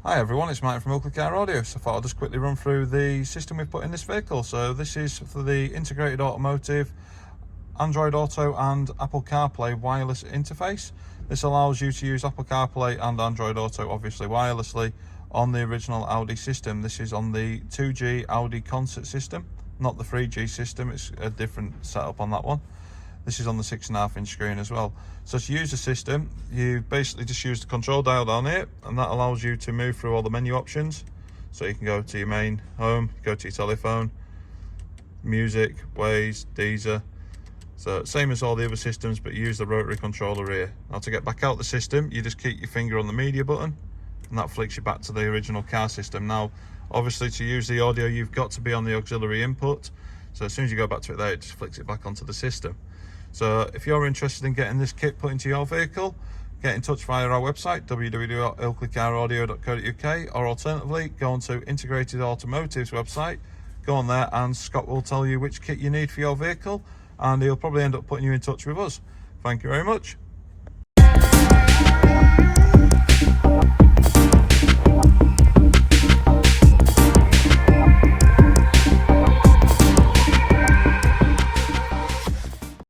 Hi everyone, it's Mike from Car Audio. So I thought I'll just quickly run through the system we've put in this vehicle. So this is for the integrated automotive, Android Auto and Apple CarPlay wireless interface. This allows you to use Apple CarPlay and Android Auto obviously wirelessly on the original Audi system. This is on the 2G Audi concert system, not the 3G system. It's a different setup on that one. This is on the 6.5-inch screen as well. So to use the system, you basically just use the control dial down here, and that allows you to move through all the menu options. So you can go to your main home, go to your telephone, music, Waze, Deezer. So same as all the other systems, but you use the rotary controller here. Now to get back out the system, you just keep your finger on the media button, and that flicks you back to the original car system. Now, obviously to use the audio, you've got to be on the auxiliary input. So as soon as you go back to it there, it just flicks it back onto the system. So if you're interested in getting this kit put into your vehicle, get in touch via our website www.ilkleycaraudio.co.uk, or alternatively go on to Integrated Automotive's website, go on there and Scott will tell you which kit you need for your vehicle, and he'll probably end up putting you in touch with us. Thank you very much.